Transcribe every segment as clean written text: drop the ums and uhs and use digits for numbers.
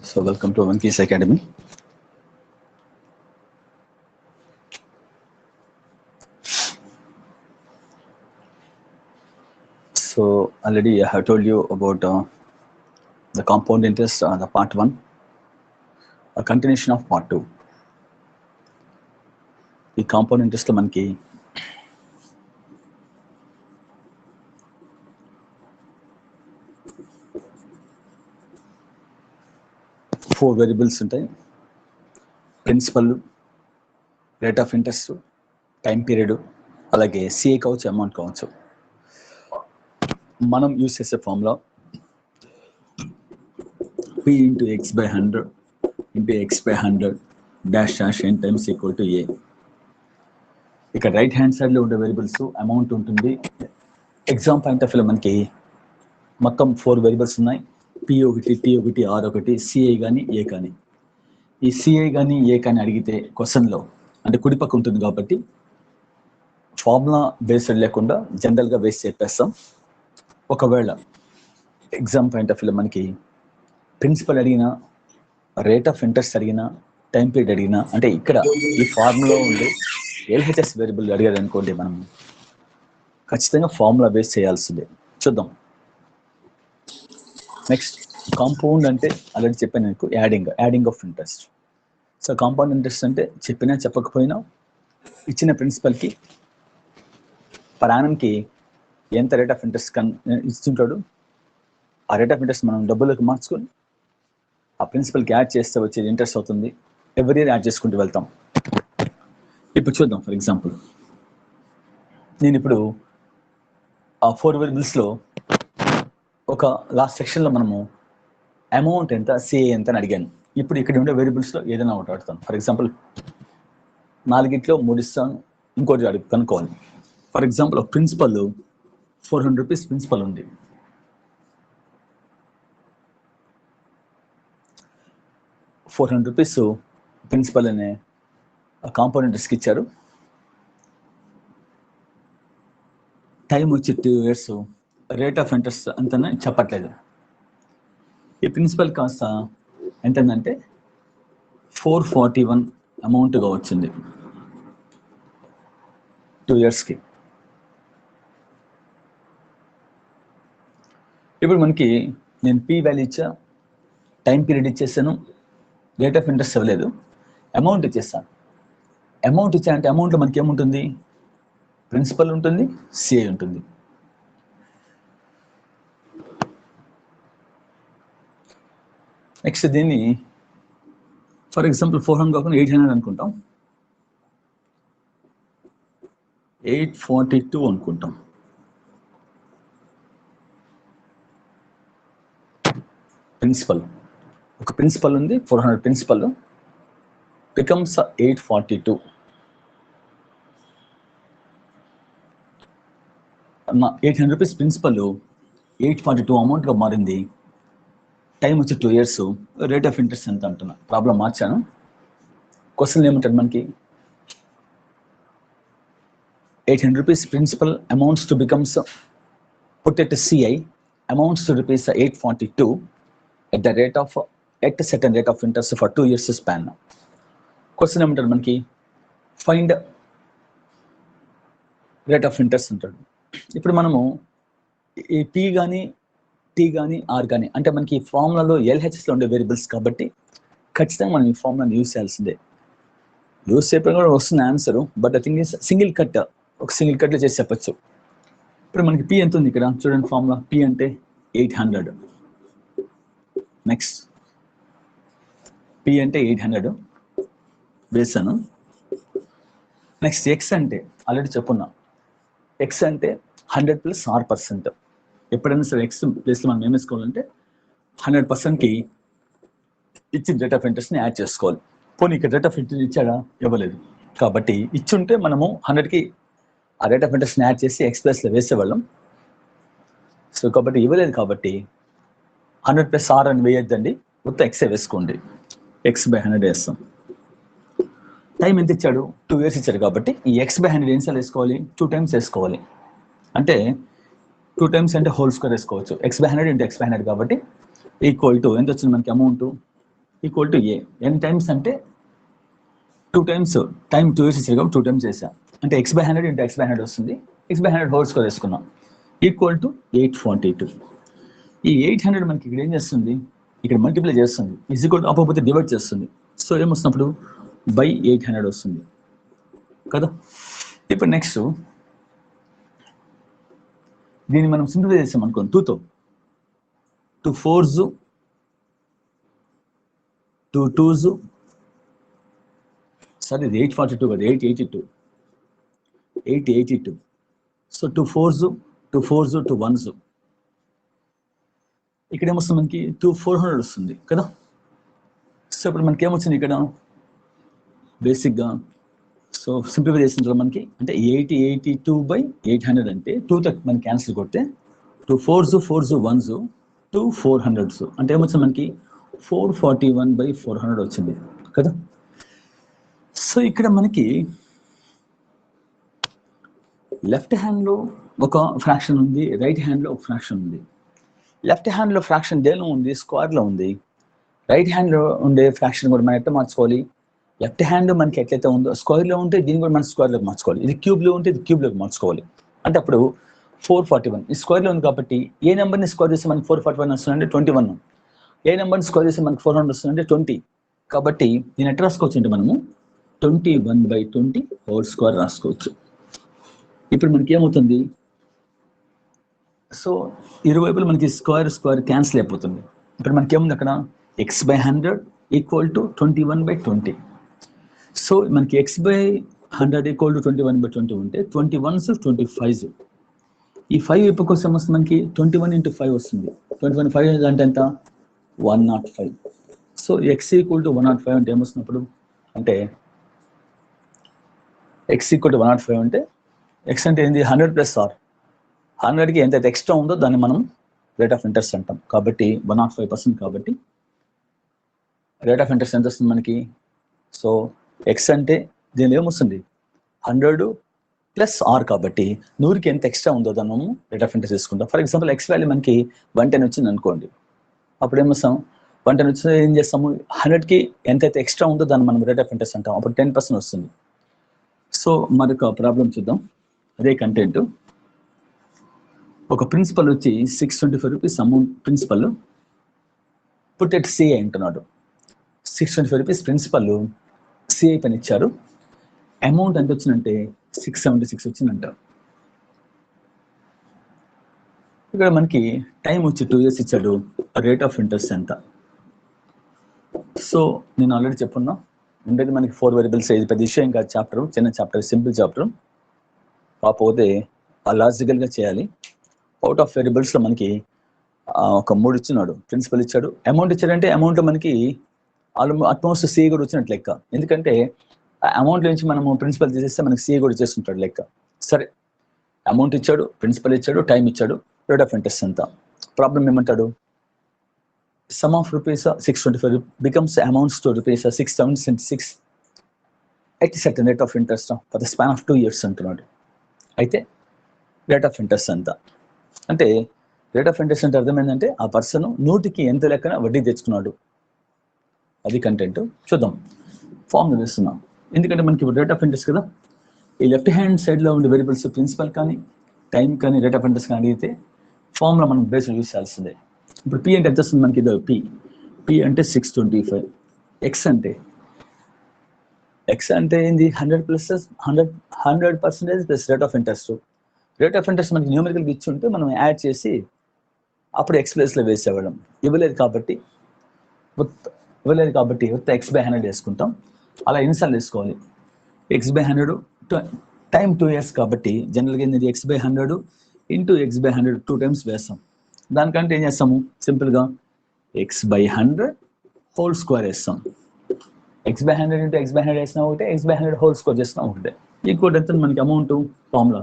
So welcome to One Keys Academy. So already I have told you about the compound interest, the part 1, a continuation of part 2. ఈ compound interest మనకి four variables ఉంటాయి. Principal, rate of interest, time period, అలాగే CA కావచ్చు, amount కావచ్చు. మనం use చేసే formula P into x by 100 into x by 100 dash dash n times equal to a. ఇక్కడ right hand side లో ఉండే వేరియబుల్స్ అమౌంట్ ఉంటుంది. ఎగ్జామ్ పాయింట్ ఆఫ్ వ్యూ మనకి మొత్తం 4 వేరియబుల్స్ ఉన్నాయి. P1, T1, R1, సిఐ కానీ ఏ కానీ. ఈ సిఐ కానీ ఏ కానీ అడిగితే క్వశ్చన్లో అంటే కుడిపక్క ఉంటుంది కాబట్టి ఫార్ములా బేస్డ్ లేకుండా జనరల్గా వేసి చెప్పేస్తాం. ఒకవేళ ఎగ్జామ్ పాయింట్ ఆఫ్ వ్యూ మనకి ప్రిన్సిపల్ అడిగినా, రేట్ ఆఫ్ ఇంట్రెస్ట్ అడిగినా, టైం పీరియడ్ అడిగినా, అంటే ఇక్కడ ఈ ఫార్ములా ఉండి ఎల్హెచ్ఎస్ వేరియబుల్ అడిగారు అనుకోండి, మనం ఖచ్చితంగా ఫార్ములా బేస్ చేయాల్సిందే. చూద్దాం. నెక్స్ట్ కాంపౌండ్ అంటే ఆల్రెడీ చెప్పాను మీకు, adding of interest. So compound interest అంటే చెప్పినా చెప్పకపోయినా ఇచ్చిన ప్రిన్సిపల్కి పర్ యానంకి ఎంత రేట్ ఆఫ్ ఇంట్రెస్ట్ ఇస్తుంటాడు, ఆ రేట్ ఆఫ్ ఇంట్రెస్ట్ మనం డబ్బులకు మార్చుకొని ఆ ప్రిన్సిపల్కి యాడ్ చేస్తే వచ్చేది ఇంట్రెస్ట్ అవుతుంది. ఎవ్రీ ఇయర్ యాడ్ చేసుకుంటూ వెళ్తాం. ఇప్పుడు చూద్దాం. ఫర్ ఎగ్జాంపుల్ నేను ఇప్పుడు ఆ 4 వేరియబుల్స్లో ఒక లాస్ట్ సెక్షన్లో మనము అమౌంట్ ఎంత, సిఏ ఎంత అని అడిగాను. ఇప్పుడు ఇక్కడ ఉండే వేరియబుల్స్లో ఏదైనా ఒకటి అడుగుతాను. ఫర్ ఎగ్జాంపుల్ 4 3 ఇస్తాను, ఇంకోటి కనుక్కోవాలి. For example principal 400 rupees principal ఉంది. ₹400 ప్రిన్సిపల్ అనే కాంపౌండ్ ఇంట్రెస్ట్కి ఇచ్చారు. టైం వచ్చి 2 years, రేట్ ఆఫ్ ఇంట్రెస్ట్ అంతనే చెప్పట్లేదు. ఈ ప్రిన్సిపల్ కాస్త ఎంతంటే 441 అమౌంట్గా వచ్చింది 2 yearsకి. ఇప్పుడు మనకి నేను పీ వాల్యూ ఇచ్చా, టైం పీరియడ్ ఇచ్చేసాను, రేట్ ఆఫ్ ఇంట్రెస్ట్ ఇవ్వలేదు, అమౌంట్ ఇచ్చేస్తాను. అమౌంట్ ఇచ్చా అంటే అమౌంట్లో మనకి ఏముంటుంది, ప్రిన్సిపల్ ఉంటుంది, సిఐ ఉంటుంది. నెక్స్ట్ దీన్ని ఫర్ ఎగ్జాంపుల్ 400 కాకుండా 800 అనుకుంటాం, 842 అనుకుంటాం. ప్రిన్సిపల్, ఒక ప్రిన్సిపల్ ఉంది, 400 ప్రిన్సిపల్ బికమ్స్ 842. 800 రూపీస్ ప్రిన్సిపల్ 842 అమౌంట్గా మారింది. టైం వచ్చి 2 years, రేట్ ఆఫ్ ఇంట్రెస్ట్ ఎంత అంటున్నా. ప్రాబ్లం మార్చాను. క్వశ్చన్ ఏమంటారు మనకి, 800 rupees principal amounts to becomes put at CI amounts to rupees 842 at the rate of at a certain rate of interest for 2 years span. Question ఏమంటారు మనకి, find rate of interest అంటాడు. ఇప్పుడు మనము ఈ P కానీ, tea కానీ, are కానీ అంటే మనకి ఈ ఫార్ములాలో ఎల్హెచ్ఎస్లో ఉండే వేరియబుల్స్ కాబట్టి ఖచ్చితంగా మనం ఈ ఫార్ములాని యూజ్ చేయాల్సిందే. యూజ్ చేయడం కూడా వస్తుంది answer, but I think single కట్లో చేసి చెప్పచ్చు. ఇప్పుడు మనకి పీ ఎంత ఉంది ఇక్కడ చూడండి, ఫార్ములా పీ అంటే 800. నెక్స్ట్ పి అంటే 800 వేసాను. నెక్స్ట్ ఎక్స్ అంటే ఆల్రెడీ చెప్పున్నా, ఎక్స్ అంటే 100 + R%. ఎప్పుడైనా సరే ఎక్స్ ప్లేస్లో మనం ఏం వేసుకోవాలంటే 100%కి ఇచ్చిన రేట్ ఆఫ్ ఇంట్రెస్ట్ని యాడ్ చేసుకోవాలి. పోనీ ఇక్కడ రేట్ ఆఫ్ ఇంట్రెస్ట్ ఇచ్చాడా, ఇవ్వలేదు. కాబట్టి ఇచ్చుంటే మనము 100కి ఆ రేట్ ఆఫ్ ఇంట్రెస్ట్ని యాడ్ చేసి ఎక్స్ ప్లేస్లో వేసేవాళ్ళం. సో కాబట్టి ఇవ్వలేదు కాబట్టి 100 + R అని వేయొద్దండి, మొత్తం ఎక్సే వేసుకోండి. x by 100 వేస్తాం. టైం ఎంత ఇచ్చాడు, 2 years ఇచ్చాడు కాబట్టి ఈ x by 100 ఎన్నిసార్లు వేసుకోవాలి, 2 times వేసుకోవాలి. అంటే 2 times అంటే హోల్ స్క్వేర్ వేసుకోవచ్చు. x by 100 × x by 100 కాబట్టి ఈక్వల్ టు ఎంత వచ్చింది మనకి amount equal to A. N times అంటే 2 times టైం 2 years ఇచ్చారు కాబట్టి 2 times చేసా, అంటే x/100 ఇంటూ x/100 వస్తుంది. x/100 హోల్ స్క్వేర్ వేసుకున్నాం ఈక్వల్ టు 842. ఈ 800 మనకి ఇక్కడ ఏం చేస్తుంది, ఇక్కడ మల్టిప్లై చేస్తుంది, ఈజ్ ఈక్వల్ టు అపోతే డివైడ్ చేస్తుంది. సో ఏమొస్తున్నప్పుడు బై 800 వస్తుంది కదా. ఇప్పుడు నెక్స్ట్ దీన్ని మనం సింప్లిఫై చేస్తాం అనుకోండి 2తో. 2 4s 2 2s, సారీ ఇది 842 కదా, 882. సో 2 4s 2 4s 2 1s, ఇక్కడ ఏమొస్తుంది మనకి 2 400 వస్తుంది కదా. సో ఇప్పుడు మనకి ఏమొచ్చింది ఇక్కడ బేసిక్గా, సో సింప్లిఫై చేసిన తర్వాత మనకి అంటే 882/800 అంటే 2తో మనకి క్యాన్సిల్ కొడితే 2 4s 4s 1s 2 400s, అంటే ఏమొచ్చింది మనకి 441/400 వచ్చింది కదా. సో ఇక్కడ మనకి లెఫ్ట్ హ్యాండ్లో ఒక ఫ్రాక్షన్ ఉంది, రైట్ హ్యాండ్లో ఒక ఫ్రాక్షన్ ఉంది. లెఫ్ట్ హ్యాండ్లో ఫ్రాక్షన్ దేనిలో ఉంది, స్క్వేర్లో ఉంది. రైట్ హ్యాండ్లో ఉండే ఫ్రాక్షన్ కూడా మనం ఎట్లా మార్చుకోవాలి, లెఫ్ట్ హ్యాండ్ మనకి ఎట్లయితే ఉందో స్క్వేర్లో ఉంటే దీన్ని కూడా మనం స్క్వేర్లోకి మార్చుకోవాలి. ఇది క్యూబ్లో ఉంటే ఇది క్యూబ్లోకి మార్చుకోవాలి. అంటే అప్పుడు 441 ఈ స్క్వేర్లో ఉంది కాబట్టి ఏ నెంబర్ని స్క్వేర్ చేస్తే మనకి 441 వస్తుందంటే 21, ఏ నెంబర్ని స్క్వేర్ చేస్తే మనకి 400 వస్తుందంటే 20. కాబట్టి దీన్ని ఎట్లా రాసుకోవచ్చు అంటే మనము 21/20 హోల్ స్క్వేర్ రాసుకోవచ్చు. ఇప్పుడు మనకి ఏమవుతుంది, సో ఇరువైపులు మనకి స్క్వేర్ క్యాన్సిల్ అయిపోతుంది. ఇప్పుడు మనకి ఏముంది అక్కడ x/100 ఈక్వల్ టు 21/20. సో మనకి x/100 ఈక్వల్ టు 21/20 ఉంటే 21s 25s, ఈ 5 వైపు కోసం వస్తుంది మనకి 21 × 5 వస్తుంది. 21 5 అంటే ఎంత 105. సో x ఈక్వల్ టు 105 అంటే ఏమొస్తున్నప్పుడు అంటే x ఈక్వల్ టు 105 అంటే x అంటే ఏంది 100 + r, 100కి ఎంత ఎక్స్ట్రా ఉందో దాన్ని మనం రేట్ ఆఫ్ ఇంట్రెస్ట్ అంటాం. కాబట్టి 105%. కాబట్టి రేట్ ఆఫ్ ఇంట్రెస్ట్ ఎంత వస్తుంది మనకి, సో x అంటే దీనిలో ఏమొస్తుంది 100 + r, కాబట్టి 100కి ఎంత ఎక్స్ట్రా ఉందో దాన్ని మనం రేట్ ఆఫ్ ఇంట్రెస్ట్ తీసుకుంటాం. ఫర్ ఎగ్జాంపుల్ x వాల్యూ మనకి 110 వచ్చింది అనుకోండి, అప్పుడు ఏమొస్తాం 110 వచ్చిన ఏం చేస్తాము 100కి ఎంతైతే ఎక్స్ట్రా ఉందో దాన్ని మనం రేట్ ఆఫ్ ఇంట్రెస్ట్ అంటాం, అప్పుడు 10% వస్తుంది. సో మరొక ప్రాబ్లం చూద్దాం, అదే కంటెంట్. ఒక ప్రిన్సిపల్ వచ్చి 625 rupees amount principal put at CI అంటున్నాడు. 625 రూపీస్ ప్రిన్సిపల్ సిఐ పని ఇచ్చారు, అమౌంట్ ఎంత వచ్చిందంటే 676 వచ్చిందంట. ఇక్కడ మనకి టైం వచ్చి 2 years ఇచ్చాడు, రేట్ ఆఫ్ ఇంట్రెస్ట్ ఎంత. సో నేను ఆల్రెడీ చెప్పున్నా ఉండేది మనకి 4 వేరియబుల్స్, ఇది పెద్ద విషయం కాదు, చాప్టర్ చిన్న చాప్టర్, సింపుల్ చాప్టర్. కాకపోతే లాజికల్గా చేయాలి. అవుట్ ఆఫ్ వేరియబుల్స్లో మనకి ఒక 3 ఇచ్చినాడు, ప్రిన్సిపల్ ఇచ్చాడు, అమౌంట్ ఇచ్చాడంటే అమౌంట్లో మనకి ఆల్మోస్ట్ సిఏ కూడా వచ్చినట్టు లెక్క. ఎందుకంటే అమౌంట్ నుంచి మనము ప్రిన్సిపల్ తీసేస్తే మనకి సిఏ కూడా చేస్తుంటాడు లెక్క. సరే అమౌంట్ ఇచ్చాడు, ప్రిన్సిపల్ ఇచ్చాడు, టైం ఇచ్చాడు, రేట్ ఆఫ్ ఇంట్రెస్ట్ ఎంత. ప్రాబ్లం ఏమంటాడు, some of rupees 625 becomes amounts to rupees 676 at a certain rate of interest for the span of 2 years అంటున్నాడు. అయితే రేట్ ఆఫ్ ఇంట్రెస్ట్ ఎంత అంటే, రేట్ ఆఫ్ ఇంట్రెస్ట్ అంటే అర్థం ఏంటంటే ఆ పర్సన్ 100కి ఎంత లెక్కన వడ్డీ తెచ్చుకున్నాడు, అది కంటెంట్. చూద్దాం, ఫార్మ్ వేస్తున్నాం ఎందుకంటే మనకి ఇప్పుడు రేట్ ఆఫ్ ఇంట్రెస్ట్ కదా. ఈ లెఫ్ట్ హ్యాండ్ సైడ్లో ఉండే వేరియబుల్స్ ప్రిన్సిపల్ కానీ టైం కానీ రేట్ ఆఫ్ ఇంట్రెస్ట్ కానీ అడిగితే ఫార్మ్లో మనం బేస్ యూజ్ చేయాల్సిందే. ఇప్పుడు పి అంటే ఎంత వస్తుంది మనకి, ఇదో పి అంటే 625. ఎక్స్ అంటే ఏంది 100% plus rate of interest. Rate of interest మనకి న్యూమరికల్గా ఇచ్చి ఉంటే మనం యాడ్ చేసి అప్పుడు ఎక్స్ ప్లేస్లో వేసేవాళ్ళం. ఇవ్వలేదు కాబట్టి x/100 వేసుకుంటాం. అలా ఎన్నిసార్లు వేసుకోవాలి, x/100 టైం 2 years కాబట్టి జనరల్గా ఏంది x/100 ఇంటూ x/100 2 times వేస్తాం. దానికంటే ఏం చేస్తాము, సింపుల్గా x/100 హోల్ స్క్వేర్ వేస్తాం. x/100 ఇంటూ x/100 వేసినా ఒకటే, x/100 హోల్ స్క్వేర్ చేసినా ఒకటే. ఈక్వల్ ఎంత మనకి amount formula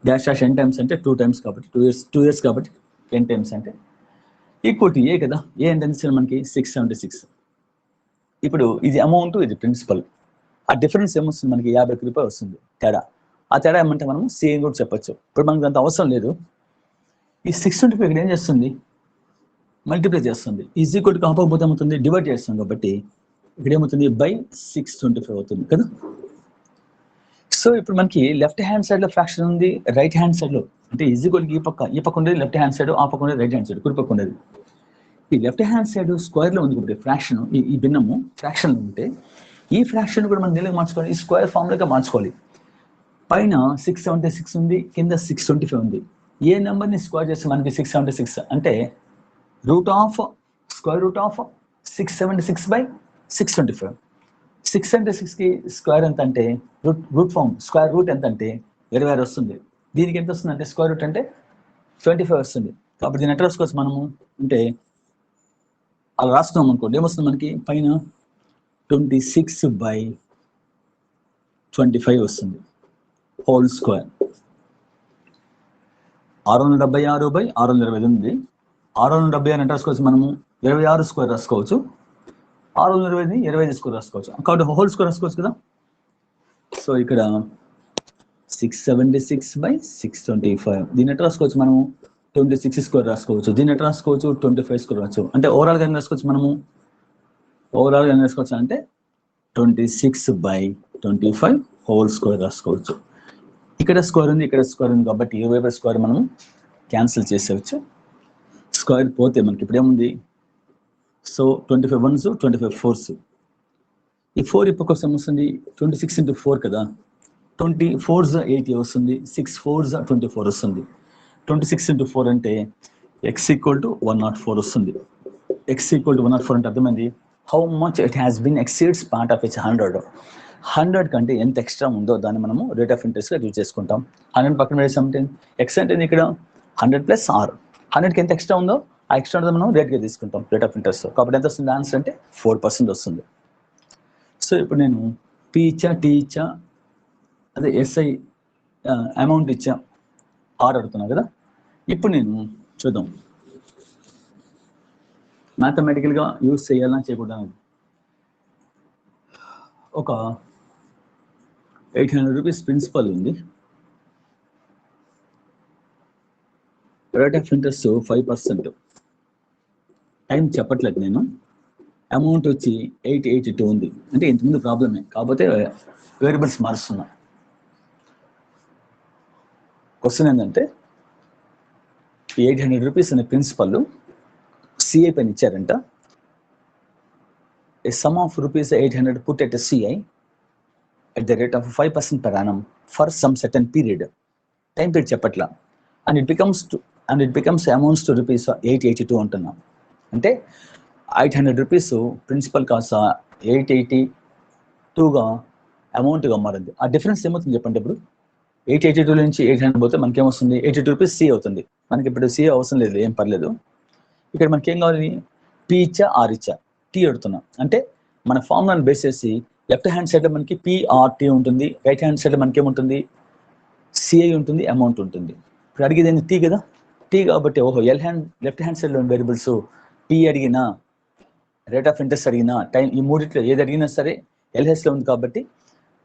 dash n times అంటే 2 times కాబట్టి 2 years కాబట్టి n times అంటే ఈక్వల్ టు ఏ కదా. ఏ ఎంత మనకి 676. ఇప్పుడు ఇది అమౌంట్, ఇది ప్రిన్సిపల్. ఆ డిఫరెన్స్ ఏమొస్తుంది మనకి 50 రూపాయలు వస్తుంది తేడా. ఆ తేడా ఏమంటే మనం సేమ్ కూడా చెప్పచ్చు. ఇప్పుడు మనకి అంత అవసరం లేదు. ఈ 625 ఇక్కడ ఏం చేస్తుంది, మల్టిప్లై చేస్తుంది. ఈజ్ ఈక్వల్ టు ఆపకపోతే ఏమవుతుంది, డివైడ్ చేస్తుంది. కాబట్టి ఇక్కడ ఏమవుతుంది, బై 625 అవుతుంది కదా. సో ఇప్పుడు మనకి లెఫ్ట్ హ్యాండ్ సైడ్ లో ఫ్రాక్షన్ ఉంది, రైట్ హ్యాండ్ సైడ్ లో అంటే ఈజ్ ఈక్వల్ ఈ పక్క ఉండేది లెఫ్ట్ హ్యాండ్ సైడ్, ఆ పక్క ఉండేది రైట్ హ్యాండ్ సైడ్, కుడి పక్క ఉండేది. ఈ లెఫ్ట్ హ్యాండ్ సైడ్ స్క్వేర్ లో ఉంది కాబట్టి ఫ్రాక్షన్, ఈ భిన్నము ఫ్రాక్షన్ ఉంటే ఈ ఫ్రాక్షన్ కూడా మనం దేనికి మార్చుకోవాలి, ఈ స్క్వేర్ ఫామ్ లోకి మార్చుకోవాలి. పైన 676 ఉంది, కింద 625 ఉంది. ఏ నెంబర్ ని స్క్వేర్ చేస్తే మనకి 676 అంటే స్క్వేర్ రూట్ ఆఫ్ 676 బై 625. 676 కి స్క్వేర్ ఎంత అంటే రూట్ ఫామ్ స్క్వేర్ రూట్ ఎంత అంటే 26 వస్తుంది. దీనికి ఎంత వస్తుంది అంటే స్క్వేర్ రూట్ అంటే 25 వస్తుంది. కాబట్టి దీని ఎట్లా రాసుకోవచ్చు మనము అంటే అలా రాసుకున్నాం అనుకోండి, ఏమొస్తుంది మనకి పైన 26/25 వస్తుంది హోల్ స్క్వేర్. 676/625 ఉంది. 676 అంటే రాసుకోవచ్చు మనము 26 స్క్వేర్ రాసుకోవచ్చు, 620 25 స్క్వేర్ రాసుకోవచ్చు. కాబట్టి హోల్ స్క్వేర్ రాసుకోవచ్చు కదా. సో ఇక్కడ 676/625 దీన్ని ఎట్లా రాసుకోవచ్చు మనము 26 స్క్వేర్ రాసుకోవచ్చు, దీన్ని ఎట్లా రాసుకోవచ్చు 25 స్క్వేర్ రాసుకోవచ్చు. అంటే ఓవరాల్ గా రాసుకోవచ్చు మనము, ఓవరాల్ గా రాసుకోవచ్చు అంటే 26/25 హోల్ స్క్వేర్ రాసుకోవచ్చు. ఇక్కడ స్క్వేర్ ఉంది, ఇక్కడ స్క్వేర్ ఉంది కాబట్టి ఇరువైపు స్క్వేర్ మనం క్యాన్సిల్ చేసేవచ్చు. స్క్వేర్ పోతే మనకి ఇప్పుడు ఏముంది, సో 25 1s 25 4s. ఈ 4 ఇప్పుడు కోసం వస్తుంది 26 into 4 కదా, 24s 80 వస్తుంది, 6 4s 24 వస్తుంది. 26 into 4 అంటే x equal to 104 వస్తుంది. x equal to 104 అంటే అర్థమైంది how much it has been exceeds part of its 100 కంటే ఎంత ఎక్స్ట్రా ఉందో దాన్ని మనము రేట్ ఆఫ్ ఇంట్రెస్ట్ గా యూజ్ చేసుకుంటాం. 100 పక్కన వేసామంటే ఎక్స్ అంటే ఇక్కడ 100 + r, 100కి ఎంత ఎక్స్ట్రా ఉందో ఆ ఎక్స్ట్రా మనం రేట్గా తీసుకుంటాం రేట్ ఆఫ్ ఇంట్రెస్ట్. కాబట్టి ఎంత వస్తుంది ఆన్సర్ అంటే 4% వస్తుంది. సో ఇప్పుడు నేను పి ఇచ్చా, టీ ఇచ్చా, అదే ఎస్ఐ అమౌంట్ ఇచ్చా, ఆర్ అడుగుతున్నా కదా. ఇప్పుడు నేను చూద్దాం మ్యాథమెటికల్గా యూజ్ చేయాలని చేయకూడదు. ఒక 800 రూపీస్ ప్రిన్సిపల్ ఉంది, రేట్ ఆఫ్ ఇంట్రెస్ట్ 5%. టైం చెప్పట్లేదు నేను, అమౌంట్ వచ్చి 882 ఉంది. అంటే ఇంతకుముందు ప్రాబ్లమే, కాకపోతే వేరియబుల్స్ మారుస్తున్నా. క్వశ్చన్ ఏంటంటే 800 రూపీస్ అనే ప్రిన్సిపల్ సిఐ పైన ఇచ్చారంట. A sum of rupees 800 put at a CI at the rate of 5% per annum for some certain period. Time period చెప్పట్లా. And it becomes amounts to rupees 882 అంటున్నాం. అంటే 800 rupees principal కాస్త 882గా అమౌంట్గా మారింది. ఆ difference ఏమవుతుంది చెప్పండి. ఇప్పుడు 882 నుంచి 800 పోతే మనకేమొస్తుంది 82 రూపీస్ సి అవుతుంది. మనకి ఇప్పుడు సి అవసరం లేదు, ఏం పర్లేదు. ఇక్కడ మనకి ఏం కావాలి, పి ఇచ్చా ఆర్ ఇచ్చా, టీ అడుగుతున్నా. అంటే మన ఫార్ములాని బేస్ చేసి లెఫ్ట్ హ్యాండ్ సైడ్ లో మనకి పిఆర్టీ ఉంటుంది, రైట్ హ్యాండ్ సైడ్ లో మనకి ఏముంటుంది సిఐ ఉంటుంది, అమౌంట్ ఉంటుంది. ఇప్పుడు అడిగేది టీ కదా, టీ కాబట్టి ఓహో లెఫ్ట్ హ్యాండ్ సైడ్ లో వేరియబుల్స్ పి అడిగినా రేట్ ఆఫ్ ఇంట్రెస్ట్ అడిగినా టైం, ఈ మూడిట్లో ఏది అడిగినా సరే ఎల్హెచ్ లో ఉంది కాబట్టి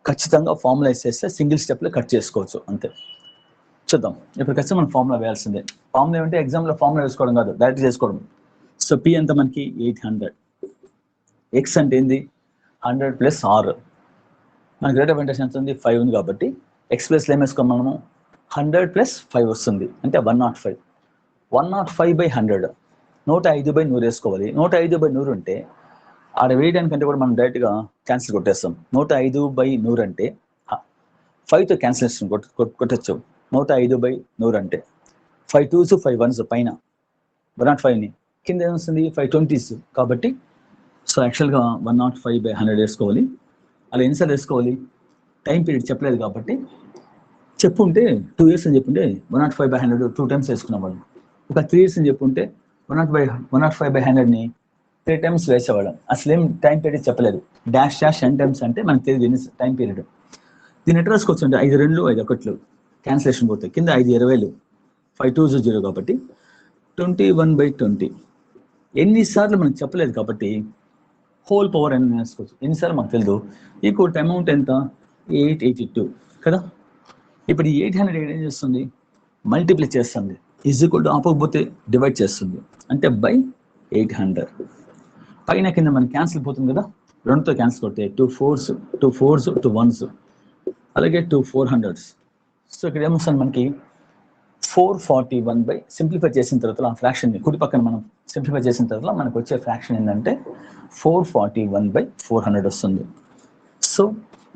ఖచ్చితంగా ఫార్ములైజ్ చేస్తే సింగిల్ స్టెప్ లో కట్ చేసుకోవచ్చు అంతే. చూద్దాం ఇప్పుడు ఖచ్చితంగా మనం ఫార్ములా వేయాల్సిందే. ఫార్ములా ఏమంటే ఎగ్జామ్ లో ఫార్ములా వేసుకోవడం కాదు, డైరెక్ట్ చేసుకోవడం. సో పి అంతా మనకి 800, ఎక్స్ అంటే ఏంది 100 + r. మనకి రేట్ ఆఫ్ ఇంట్రెస్ట్ ఎంత ఉంది 5 ఉంది కాబట్టి ఎక్స్ ప్లస్ ఏం వేసుకోం మనము 100 + 5 వస్తుంది అంటే 105. 105/100 105/100 వేసుకోవాలి. 105/100 అంటే ఆడ వేయడానికంటే కూడా మనం డైరెక్ట్గా క్యాన్సిల్ కొట్టేస్తాం. 105/100 అంటే 5తో క్యాన్సిలేషన్ కొట్టచ్చు. 105/100 అంటే 5 2s 5 1s పైన 105ని, కింద ఏమొస్తుంది 5 20s. కాబట్టి సో యాక్చువల్గా 105/100 వేసుకోవాలి. అలా ఎన్నిసార్లు వేసుకోవాలి, టైం పీరియడ్ చెప్పలేదు కాబట్టి చెప్పుంటే 2 years అని చెప్పుంటే 105/100 2 times వేసుకున్నాం వాళ్ళు. ఒక 3 years అని చెప్పుంటే 105/100ని 3 times వేసేవాళ్ళం. అసలు ఏం టైం పీరియడ్ చెప్పలేదు. డాష్ n times అంటే మనకు తెలియదు టైం పీరియడ్. దీన్ని ఎట్లా రాసుకోవచ్చు అంటే 5 2 5 1 క్యాన్సిలేషన్ పోతాయి, కింద 5 20 5 2s 0 కాబట్టి 21/20. ఎన్నిసార్లు మనకు చెప్పలేదు కాబట్టి హోల్ పవర్ అని వేసుకోవచ్చు. ఎన్నిసార్లు మాకు తెలియదు. ఈక్వల్ టు అమౌంట్ ఎంత 882 కదా. ఇప్పుడు ఈ 800 ఏం చేస్తుంది, మల్టిప్లై చేస్తుంది. ఈజ్ ఈక్వల్ టు ఆపకపోతే డివైడ్ చేస్తుంది. అంటే బై 800. పైన కింద మనకి క్యాన్సిల్ పోతుంది కదా, 2తో క్యాన్సిల్ కొడితే 2 4s 2 1s, అలాగే 2 400s. సో ఇక్కడ ఏమొస్తుంది మనకి 441 బై సింప్లిఫై చేసిన తర్వాత ఆ ఫ్రాక్షన్ని కుడి పక్కన మనం సింప్లిఫై చేసిన తర్వాత మనకు వచ్చే ఫ్రాక్షన్ ఏంటంటే 441/400 వస్తుంది. సో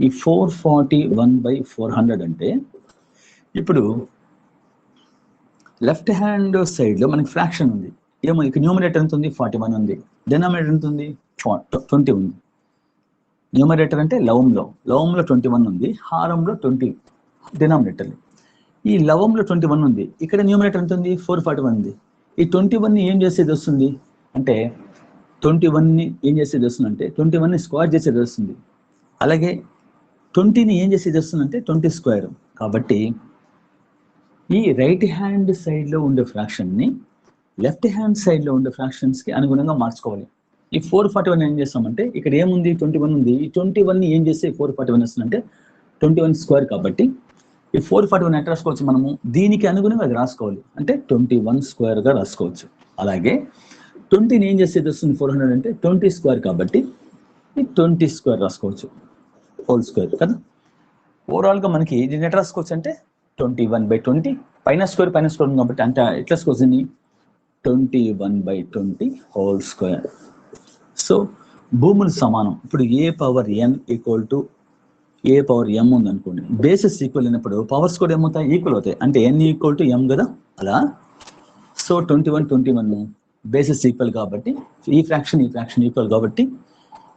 ఈ 441/400 అంటే ఇప్పుడు లెఫ్ట్ హ్యాండ్ సైడ్లో మనకి ఫ్రాక్షన్ ఉంది. ఏమో ఇక్కడ న్యూమరేటర్ ఎంత ఉంది? 41 ఉంది. డినామినేటర్ ఎంత ఉంది? 20 ఉంది. న్యూమరేటర్ అంటే లవంలో 21 ఉంది, హారంలో 20 డినామినేటర్లు. ఈ లవంలో 21 ఉంది, ఇక్కడ న్యూమరేటర్ ఎంత ఉంది? 441 ఉంది. ఈ 21ని ఏం చేసేది వస్తుంది అంటే 21ని ఏం చేసేది వస్తుంది అంటే 21ని స్క్వేర్ చేసేది వస్తుంది. అలాగే 20ని ఏం చేసేది వస్తుంది అంటే 20 స్క్వేర్. కాబట్టి ఈ రైట్ హ్యాండ్ సైడ్లో ఉండే ఫ్రాక్షన్ని లెఫ్ట్ హ్యాండ్ సైడ్లో ఉండే ఫ్రాక్షన్స్కి అనుగుణంగా మార్చుకోవాలి. ఈ 441 ఏం చేస్తామంటే ఇక్కడ ఏముంది? 21 ఉంది. ఈ 21ని ఏం చేస్తే 441 వస్తుందంటే 21 స్క్వేర్. కాబట్టి ఈ 441 ఎట్లా రాసుకోవచ్చు మనము? దీనికి అనుగుణంగా అది రాసుకోవాలి, అంటే 21 స్క్వేర్గా రాసుకోవచ్చు. అలాగే 20ని ఏం చేస్తే వస్తుంది 400 అంటే 20 స్క్వేర్. కాబట్టి ఈ 20 స్క్వేర్ రాసుకోవచ్చు, హోల్ స్క్వేర్ కదా. ఓవరాల్గా మనకి దీన్ని ఎట్లా రాసుకోవచ్చు అంటే 21/20 పైన స్క్వేర్ ఉంది కాబట్టి అంటే ఎట్లా రాసుకోవచ్చు? 21/20 హోల్ స్క్వేర్. సో భూములు సమానం. ఇప్పుడు a⁴n = a⁴m ఉంది అనుకోండి, బేసెస్ ఈక్వల్ అయినప్పుడు పవర్స్ కూడా ఏమవుతాయి? ఈక్వల్ అవుతాయి. అంటే n = m కదా అలా. సో 21 బేసెస్ ఈక్వల్ కాబట్టి ఈ ఫ్రాక్షన్ ఈక్వల్ కాబట్టి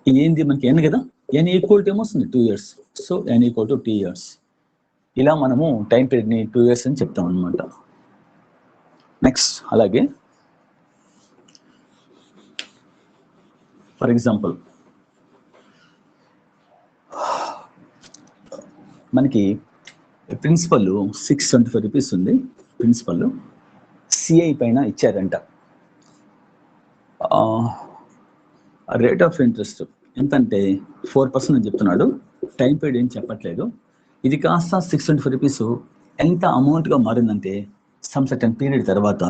ఇది ఏంది మనకి n కదా, n = ఏమొస్తుంది? 2 years. So n = 2 years. ఇలా మనము టైం పీరియడ్ని 2 years అని చెప్తాం అనమాట. నెక్స్ట్ అలాగే ఫర్ ఎగ్జాంపుల్ మనకి ప్రిన్సిపల్ 625 రూపీస్ ఉంది. ప్రిన్సిపల్ సిఐ పైన ఇచ్చారంట. రేట్ ఆఫ్ ఇంట్రెస్ట్ ఎంతంటే 4% అని చెప్తున్నాడు. టైం పీరియడ్ ఏం చెప్పట్లేదు. ఇది కాస్త 625 రూపీస్ ఎంత అమౌంట్గా మారిందంటే సమ్ సర్టెన్ పీరియడ్ తర్వాత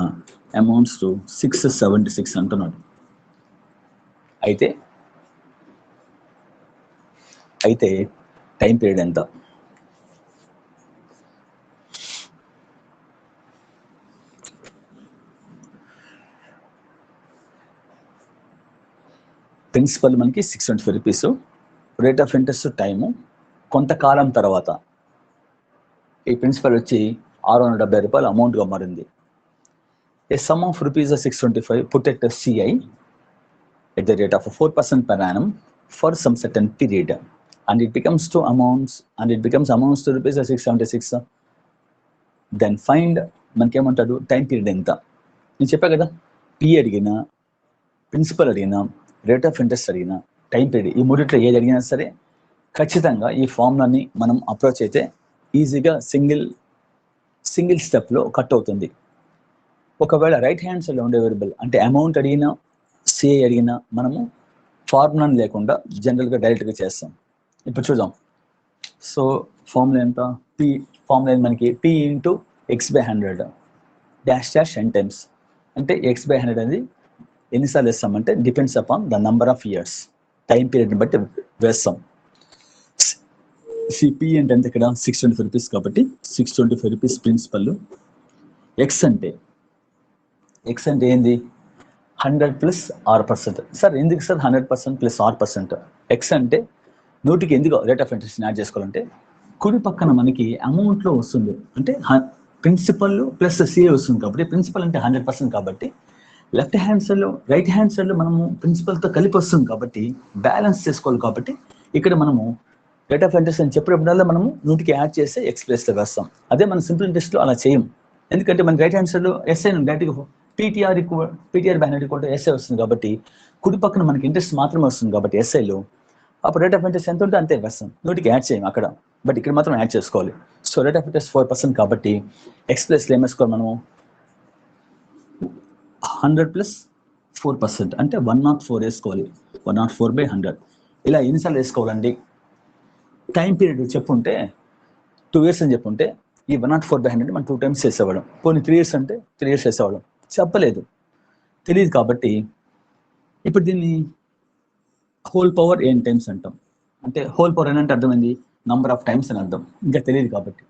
అమౌంట్స్ టు 676 అంటున్నాడు. అయితే టైం పీరియడ్ ఎంత? ప్రిన్సిపల్ మనకి 625 rupees, rate of interest time కొంతకాలం తర్వాత ఈ ప్రిన్సిపల్ వచ్చి 670 రూపాయలు అమౌంట్గా మారింది. A sum of rupees 625 put at CI at the rate of 4% per annum for some certain period, and it becomes amounts to rupees 676. Then find మనకి ఏమంటాడు? Time period ఎంత? నేను చెప్పా కదా, పి అడిగినా, ప్రిన్సిపల్ అడిగినా, రేట్ ఆఫ్ ఇంట్రెస్ట్ అడిగినా, time period, ఈ మూడిట్లో ఏది అడిగినా సరే ఖచ్చితంగా ఈ ఫార్ములాని మనం అప్రోచ్ అయితే ఈజీగా సింగిల్ స్టెప్లో కట్ అవుతుంది. ఒకవేళ రైట్ హ్యాండ్ సైడ్లో ఉండే వేరియబుల్ అంటే అమౌంట్ అడిగినా, సిఐ అడిగినా మనము ఫార్ములాని లేకుండా జనరల్గా డైరెక్ట్గా చేస్తాం. ఇప్పుడు చూద్దాం. సో ఫార్ములా ఎంత? ఫార్ములా మనకి p × x/100 -n times. అంటే x/100 అనేది ఎన్నిసార్లు వేస్తామంటే depends upon the number of years, time పీరియడ్ని బట్టి వేస్తాం. సిపి అంటే ఎంత? ఇక్కడ 625 రూపీస్ కాబట్టి 625 రూపీస్ ప్రిన్సిపల్. ఎక్స్ అంటే ఏంది? 100 + r%. సార్ ఎందుకు సార్ 100% + r%? ఎక్స్ అంటే 100కి ఎందుకు రేట్ ఆఫ్ ఇంట్రెస్ట్ని యాడ్ చేసుకోవాలంటే కుడి పక్కన మనకి అమౌంట్లో వస్తుంది, అంటే ప్రిన్సిపల్ ప్లస్ సిఏ వస్తుంది కాబట్టి ప్రిన్సిపల్ అంటే 100% కాబట్టి లెఫ్ట్ హ్యాండ్ సైడ్లో రైట్ హ్యాండ్ సైడ్లో మనము ప్రిన్సిపల్తో కలిపి వస్తుంది కాబట్టి బ్యాలెన్స్ చేసుకోవాలి. కాబట్టి ఇక్కడ మనము రేట్ ఆఫ్ ఇంట్రెస్ట్ అని చెప్పినప్పుడల్లా మనము 100కి యాడ్ చేస్తే ఎక్స్ ప్లేస్లో వేస్తాం. అదే మన సింపుల్ ఇంట్రెస్ట్లో అలా చేయం, ఎందుకంటే మన రైట్ హ్యాండ్ సైడ్లో ఎస్ఐ డైరెక్ట్గా PTR ఎస్ఐ వస్తుంది కాబట్టి కుడి పక్కన మనకి ఇంట్రెస్ట్ మాత్రమే వస్తుంది కాబట్టి ఎస్ఐలో అప్పుడు రేట్ ఆఫ్ ఇంట్రెస్ట్ ఎంత ఉంటే అంతే వేస్తాం, 100కి యాడ్ చేయం అక్కడ, బట్ ఇక్కడ మాత్రం యాడ్ చేసుకోవాలి. సో రేట్ ఆఫ్ ఇంట్రెస్ట్ 4% కాబట్టి ఎక్స్ ప్లేస్లో ఏం వేసుకోవాలి మనము? 100 + 4% అంటే 104 వేసుకోవాలి. 104/100 ఇలా ఎన్నిసార్లు వేసుకోవాలండి? టైం పీరియడ్ చెప్పుంటే 2 years అని చెప్పుంటే ఈ 104/100 మనం 2 times వేసేవాళ్ళం. పోనీ 3 years అంటే 3 years వేసేవాళ్ళం. చెప్పలేదు, తెలియదు కాబట్టి ఇప్పుడు దీన్ని హోల్ పవర్ n టైమ్స్ అంటాం. అంటే హోల్ పవర్ n అంటే అర్థమైంది నంబర్ ఆఫ్ టైమ్స్ అని అర్థం, ఇంకా తెలియదు కాబట్టి.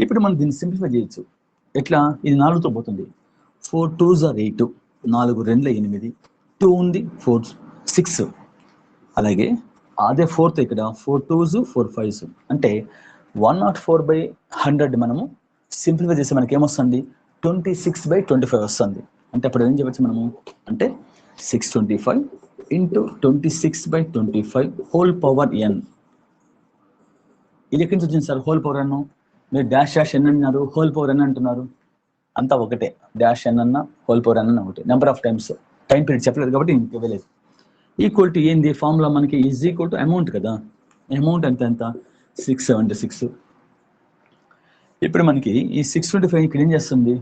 ఇప్పుడు మనం దీన్ని సింప్లిఫై చేయొచ్చు. ఎట్లా? ఇది 4తో పోతుంది. 4 2s are 8, 4 2 8, 2 ఉంది 4 6. అలాగే అదే 4th ఇక్కడ 4 2s 4 5s అంటే 104/100 మనము సింప్లిఫై చేస్తే మనకి ఏమొస్తుంది? 26/25 వస్తుంది. అంటే అప్పుడు ఏం చెప్పచ్చు మనము అంటే 625 ఇంటూ 26/25 హోల్ పవర్ n. ఇది ఎక్కడి నుంచి వచ్చింది సార్ హోల్ పవర్ n? మీరు డాష్ n అన్నారు, హోల్ పవర్ n అంటున్నారు. అంతా ఒకటే, డాష్ n అన్న హోల్ పవర్ n అన్న ఒకటే. Number of times, time period చెప్పలేదు కాబట్టి ఇంక ఇవ్వలేదు. ఈక్వల్ టు ఏంది ఫార్ములా మనకి? ఈజ్ ఈక్వల్ టు అమౌంట్ కదా. అమౌంట్ ఎంత 676. ఇప్పుడు మనకి ఈ 625 ఇక్కడ ఏం చేస్తుంది?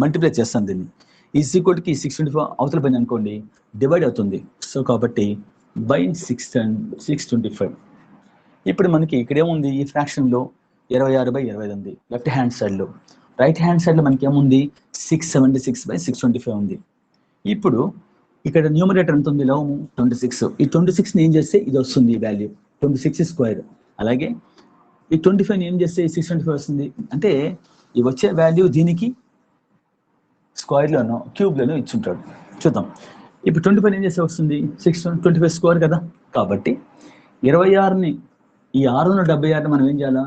మల్టిప్లై చేస్తాను దీన్ని. ఈజ్ ఈక్వల్ కి 625 అవతల పోయింది అనుకోండి, డివైడ్ అవుతుంది. సో కాబట్టి బై 625. ఇప్పుడు మనకి ఇక్కడ ఏముంది? ఈ ఫ్రాక్షన్లో 26/25 ఉంది లెఫ్ట్ హ్యాండ్ సైడ్లో. రైట్ హ్యాండ్ సైడ్లో మనకి ఏముంది? 676/625 ఉంది. ఇప్పుడు ఇక్కడ న్యూమరేటర్ ఎంత ఉంది? లవం 26. ఈ 26ని ఏం చేస్తే ఇది వస్తుంది ఈ వాల్యూ 26 స్క్వేర్. అలాగే ఈ 25ని ఏం చేస్తే 625 వస్తుంది. అంటే ఈ వచ్చే వాల్యూ దీనికి స్క్వేర్లోనో క్యూబ్లోనో ఇచ్చుంటాడు. చూద్దాం. ఇప్పుడు 25 ఏం చేస్తే వస్తుంది? 625 స్క్వేర్ కదా. కాబట్టి 26ని ఈ 676ని మనం ఏం చేయాలా?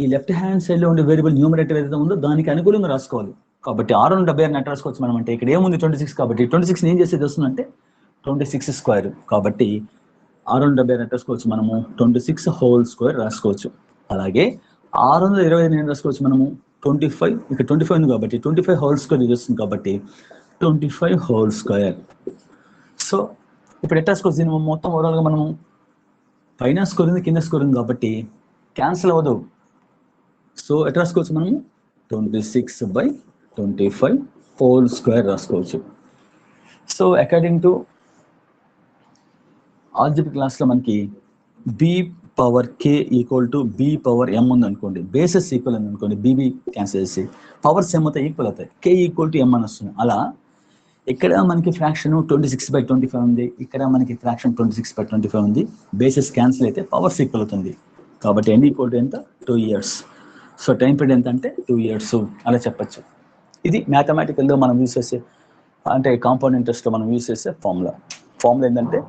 ఈ లెఫ్ట్ హ్యాండ్ సైడ్లో ఉండే వేరియబుల్ న్యూమరేటర్ ఏదైతే ఉందో దానికి అనుకూలంగా రాసుకోవాలి. కాబట్టి 676 ఎట్లా రాసుకోవచ్చు మనం అంటే ఇక్కడ ఏముంది 26 కాబట్టి 26 ఏం చేసేది వస్తుందంటే 26 స్క్వేర్. కాబట్టి 676 ఎట్లా రాసుకోవచ్చు మనము? 26 హోల్ స్క్వేర్ రాసుకోవచ్చు. అలాగే 625 ఏం రాసుకోవచ్చు మనము? 25. ఇక్కడ 25 ఉంది కాబట్టి 25 హోల్ స్క్వేర్ ఇది వస్తుంది కాబట్టి 25 హోల్ స్క్వేర్. సో ఇప్పుడు ఎట్లా రాసుకోవచ్చు దీన్ని మొత్తం ఓవరాల్గా మనము? పైన స్కోర్ ఉంది కింద స్కోర్ ఉంది కాబట్టి క్యాన్సిల్ అవ్వదు. సో ఎట్లా రాసుకోవచ్చు మనము? 26/25 హోల్ స్క్వేర్ రాసుకోవచ్చు. సో అకార్డింగ్ టు ఆల్జిబ్రా క్లాస్లో మనకి b power k equal to b power m ఉంది అనుకోండి, బేసెస్ ఈక్వల్ అని అనుకోండి, బీబీ క్యాన్సిల్ చేసి పవర్స్ ఏమవుతాయి? ఈక్వల్ అవుతాయి. k ఈక్వల్ టు m అని వస్తుంది. అలా ఇక్కడ మనకి ఫ్రాక్షన్ 26/25 ఉంది, ఇక్కడ మనకి ఫ్రాక్షన్ 26/25 ఉంది. బేసెస్ క్యాన్సిల్ అయితే పవర్స్ ఈక్వల్ అవుతుంది. కాబట్టి n ఈక్వల్ టు ఎంత? 2 years. సో టైం పీరియడ్ ఎంత అంటే 2 years అలా చెప్పచ్చు. ఇది మ్యాథమెటికల్లో మనం యూస్ చేసే అంటే కాంపౌండ్ ఇంట్రెస్ట్లో మనం యూస్ చేసే ఫార్ములా ఏంటంటే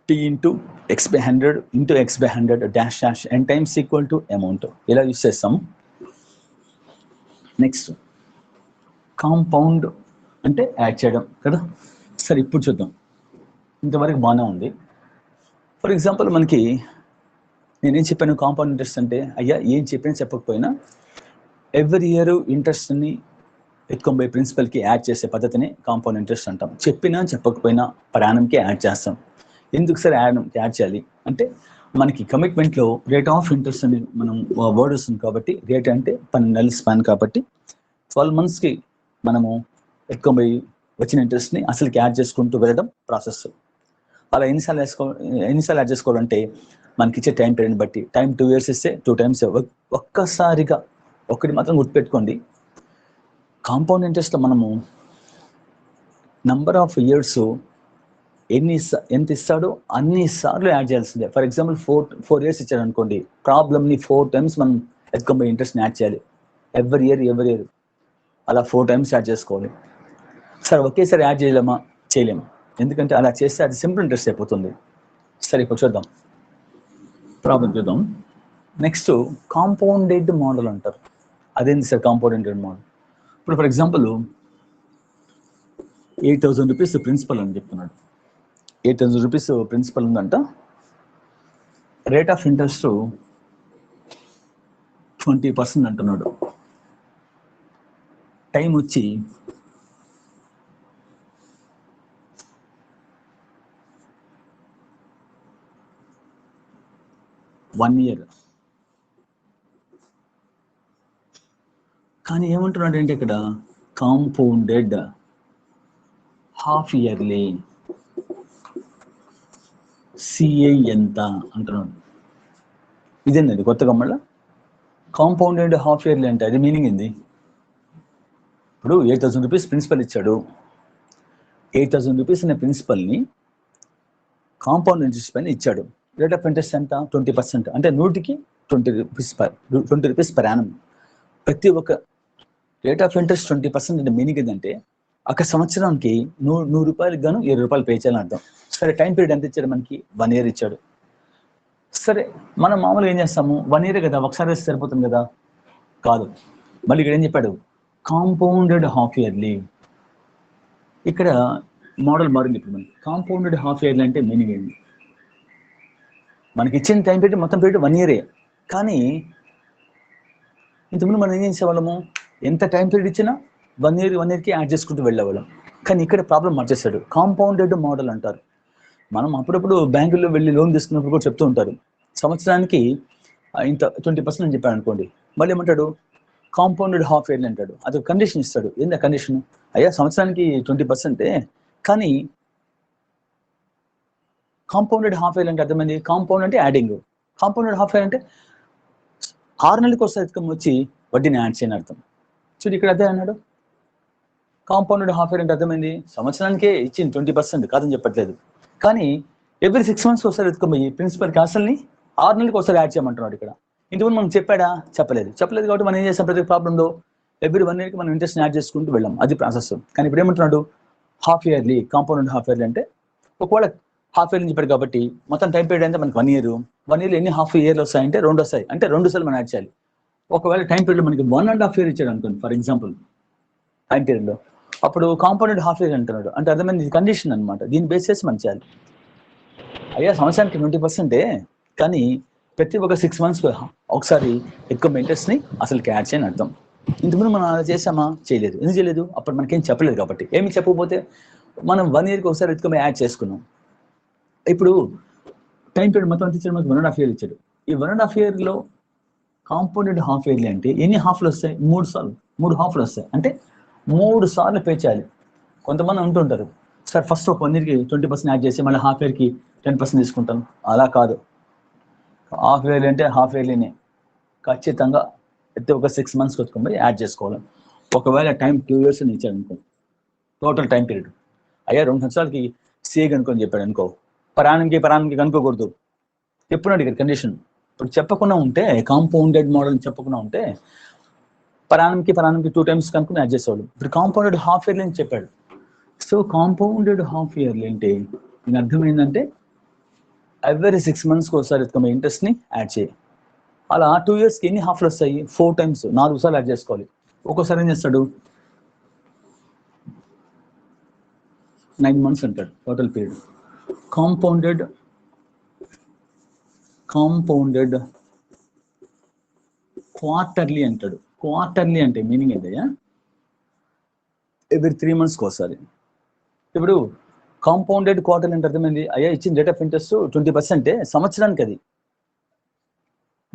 t into x/100 into x/100 dash dash n times equal to amount. ఇలా యూస్ చేస్తాం. నెక్స్ట్ కాంపౌండ్ అంటే యాడ్ చేయడం కదా. సరే ఇప్పుడు చూద్దాం. ఇంతవరకు బాగానే ఉంది. ఫర్ ఎగ్జాంపుల్ మనకి నేనేం చెప్పాను కాంపౌండ్ ఇంట్రెస్ట్ అంటే, అయ్యా ఏం చెప్పినా చెప్పకపోయినా ఎవ్రీ ఇయర్ ఇంట్రెస్ట్ని ఎత్తుకొని ప్రిన్సిపల్కి యాడ్ చేసే పద్ధతిని కాంపౌండ్ ఇంట్రెస్ట్ అంటాం. చెప్పినా చెప్పకపోయినా ప్రయాణంకి యాడ్ చేస్తాం. ఎందుకు సార్ యాడ్ చేయాలి అంటే, మనకి కమిట్మెంట్లో రేట్ ఆఫ్ ఇంట్రెస్ట్ అని మనం వర్డ్ వస్తుంది కాబట్టి, రేట్ అంటే 12 నెలల స్పాన్ కాబట్టి 12 monthsకి మనము ఎత్తుకొని వచ్చిన ఇంట్రెస్ట్ని అసలుకి యాడ్ చేసుకుంటూ వెళ్ళడం ప్రాసెస్. అలా ఎన్నిసార్లు యాడ్ చేసుకోవాలంటే మనకి ఇచ్చే టైం పీరియడ్ బట్టి. టైం 2 years ఇస్తే 2 times. ఒక్కసారిగా ఒకటి మాత్రం గుర్తుపెట్టుకోండి, కాంపౌండ్ ఇంట్రెస్ట్లో మనము నంబర్ ఆఫ్ ఇయర్స్ ఎంత ఇస్తాడో అన్నిసార్లు యాడ్ చేయాల్సిందే. ఫర్ ఎగ్జాంపుల్ 4 years ఇచ్చాడు అనుకోండి, ప్రాబ్లమ్ని 4 times మనం ఎత్తుకొని ఇంట్రెస్ట్ని యాడ్ చేయాలి. ఎవ్రీ ఇయర్ అలా 4 times యాడ్ చేసుకోవాలి. సరే ఒకేసారి యాడ్ చేయలేము, ఎందుకంటే అలా చేస్తే అది సింపుల్ ఇంట్రెస్ట్ అయిపోతుంది. సరే ఇప్పుడు చూద్దాం, ప్రాబ్లం చూద్దాం. నెక్స్ట్ కాంపౌండెడ్ మోడల్ అంటారు. అదేంటి సార్ కాంపౌండెడ్ మోడల్? ఇప్పుడు ఫర్ ఎగ్జాంపుల్ 8,000 rupees ప్రిన్సిపల్ అని చెప్తున్నాడు. 8,000 rupees ప్రిన్సిపల్ ఉందంట. రేట్ ఆఫ్ ఇంట్రెస్ట్ 20% అంటున్నాడు. టైం వచ్చి 1 year. కానీ ఏమంటున్నాడు అంటే ఇక్కడ కాంపౌండెడ్ హాఫ్ ఇయర్లీ సిఏ ఎంత అంటున్నాడు. ఇదేంటండి కొత్తగా మళ్ళీ కాంపౌండెడ్ హాఫ్ ఇయర్లీ అంటే అది మీనింగ్ ఏంది? ఇప్పుడు 8,000 rupees ప్రిన్సిపల్ ఇచ్చాడు, 8,000 రూపీస్ అనే ప్రిన్సిపల్ని కాంపౌండ్ ఇంట్రెస్ట్ పైన ఇచ్చాడు. రేట్ ఆఫ్ ఇంట్రెస్ట్ ఎంత? 20%. అంటే 100కి 20 రూపీస్ పర్ యానం. ప్రతి ఒక్క రేట్ ఆఫ్ ఇంట్రెస్ట్ 20% అంటే మీనింగ్ ఏంటంటే ఒక సంవత్సరానికి 100 రూపాయలకు గాను 20 రూపాయలు పే చేయాలని అర్థం. సరే, టైం పీరియడ్ ఎంత ఇచ్చాడు మనకి? 1 year ఇచ్చాడు. సరే, మనం మామూలుగా ఏం చేస్తాము? 1 year కదా, ఒకసారి వేస్తే సరిపోతుంది కదా? కాదు. మళ్ళీ ఇక్కడ ఏం చెప్పాడు? Compounded half yearly. ఇక్కడ మోడల్ మారింది. ఇప్పుడు మనకి కాంపౌండెడ్ హాఫ్ ఇయర్లీ అంటే మీనింగ్ ఏంటి? మనకి ఇచ్చిన టైం పీరియడ్ మొత్తం పీరియడ్ 1 year. కానీ ఇంతకుముందు మనం ఏం చేసేవాళ్ళము? ఎంత టైం పీరియడ్ ఇచ్చినా 1 yearకి యాడ్ చేసుకుంటూ వెళ్ళేవాళ్ళం. కానీ ఇక్కడ ప్రాబ్లం మార్చేస్తాడు. కాంపౌండెడ్ మోడల్ అంటారు. మనం అప్పుడప్పుడు బ్యాంకుల్లో వెళ్ళి లోన్ తీసుకున్నప్పుడు కూడా చెప్తూ ఉంటారు, సంవత్సరానికి ఇంత 20% అని చెప్పాడు అనుకోండి. మళ్ళీ ఏమంటాడు? కాంపౌండెడ్ హాఫ్ ఇయర్లీ అంటాడు. అది ఒక కండిషన్ ఇస్తాడు. ఏంది ఆ కండిషన్? అయ్యా, సంవత్సరానికి 20%, కానీ కాంపౌండెడ్ హాఫ్ ఇయర్లీ అంటే అర్థమైంది. కాంపౌండ్ అంటే యాడింగ్, కాంపౌండెడ్ హాఫ్ ఇయర్ అంటే 6 నెలలకు ఒకసారి వచ్చి వడ్డీని యాడ్ చేయని అర్థం. చూడు, ఇక్కడ అదే అన్నాడు. కాంపౌండెడ్ హాఫ్ ఇయర్ అంటే అర్థమైంది, సంవత్సరానికే ఇచ్చింది 20%, కాదని చెప్పట్లేదు. కానీ ఎవ్రీ 6 months ఒకసారి ఎత్తుకోబోయి ప్రిన్సిపల్కి అసలుని 6 నెలలకు ఒకసారి యాడ్ చేయమంటున్నాడు. ఇక్కడ ఇంతకుముందు మనం చెప్పాడా? చెప్పలేదు కాబట్టి మనం ఏం చేస్తాం? ప్రతి ప్రాబ్లంలో ఎవ్రీ 1 yearకి మనం ఇంట్రెస్ట్ యాడ్ చేసుకుంటూ వెళ్ళాం. అది ప్రాసెస్. కానీ ఇప్పుడు ఏమంటున్నాడు? Half yearly, compounded half yearly అంటే ఒకవేళ హాఫ్ ఇయర్లీ చెప్పాడు కాబట్టి మొత్తం టైం పీరియడ్ అంటే మనకి 1 year. 1 yearలో ఎన్ని హాఫ్ ఇయర్లు వస్తాయంటే 2 వస్తాయి. అంటే 2 సార్లు మనం యాడ్ చేయాలి. ఒకవేళ టైం పీరియడ్ మనకి 1.5 year ఇచ్చాడు అనుకోండి, ఫర్ ఎగ్జాంపుల్ టైం పీరియడ్లో, అప్పుడు కాంపౌండెడ్ హాఫ్ ఇయర్ అంటున్నాడు. అంటే అర్థమైంది, కండిషన్ అనమాట. దీన్ని బేస్ చేసి మనం చేయాలి. అయ్యా, సంవత్సరానికి 20%, కానీ ప్రతి ఒక్క 6 months ఒకసారి ఎక్కువ ఇంట్రెస్ట్ని అసలుకి యాడ్ చేయని అర్థం. ఇంతకుముందు మనం అలా చేసామా? చేయలేదు. ఎందుకు చేయలేదు? అప్పుడు మనకేం చెప్పలేదు కాబట్టి. ఏమి చెప్పకపోతే మనం 1 yearకి ఒకసారి ఎక్కువ యాడ్ చేసుకున్నాం. ఇప్పుడు టైం పీరియడ్ మొత్తం అంత ఇచ్చాడు, మనకి 1.5 year ఇచ్చాడు. ఈ 1.5 yearలో కాంపౌండెడ్ హాఫ్ ఇయర్లీ అంటే ఎన్ని హాఫ్లు వస్తాయి? 3 సార్లు, 3 హాఫ్లు వస్తాయి. అంటే 3 సార్లు పే చేయాలి. కొంతమంది ఉంటుంటారు, సార్ ఫస్ట్ ఒక 1 yearకి 20% యాడ్ చేసి మళ్ళీ హాఫ్ ఇయర్కి 10% తీసుకుంటాను. అలా కాదు. హాఫ్ ఇయర్లీ అంటే హాఫ్ ఇయర్లీనే ఖచ్చితంగా ప్రతి ఒక 6 months వచ్చుకొని యాడ్ చేసుకోవాలి. ఒకవేళ టైం 2 years అని ఇచ్చాడు అనుకో, టోటల్ టైం పీరియడ్, అయ్యా 2 సంవత్సరాలకి సిఏ కనుక్కొని చెప్పాడు అనుకో, పరానికి కనుక్కోకూడదు. చెప్పున్నాడు ఇక్కడ కండిషన్. ఇప్పుడు చెప్పకుండా ఉంటే, కాంపౌండెడ్ మోడల్ చెప్పకుండా ఉంటే పరానికి 2 times కనుక్కొని యాడ్ చేసేవాళ్ళు. ఇప్పుడు కాంపౌండెడ్ హాఫ్ ఇయర్లీ అని చెప్పాడు. సో కాంపౌండెడ్ హాఫ్ ఇయర్లీ అంటే దీని అర్థం ఏంటంటే ఎవ్రీ 6 monthsకి ఒకసారి ఇంట్రెస్ట్ని యాడ్ చేయి. అలా 2 yearsకి ఎన్ని హాఫ్లు వస్తాయి? 4 times, 4 సార్లు యాడ్ చేసుకోవాలి. ఒక్కోసారి ఏం చేస్తాడు? 9 months అంటాడు టోటల్ పీరియడ్. కాంపౌండెడ్ క్వార్టర్లీ అంటాడు. క్వార్టర్లీ అంటే మీనింగ్ ఏంటయ్యా? ఎవ్రీ 3 monthsకి ఒకసారి. ఇప్పుడు కాంపౌండెడ్ క్వార్టర్లీ అంటే అర్థమైంది, అయ్యా ఇచ్చిన రేట్ ఆఫ్ ఇంట్రెస్ట్ 20%, సంవత్సరానికి అది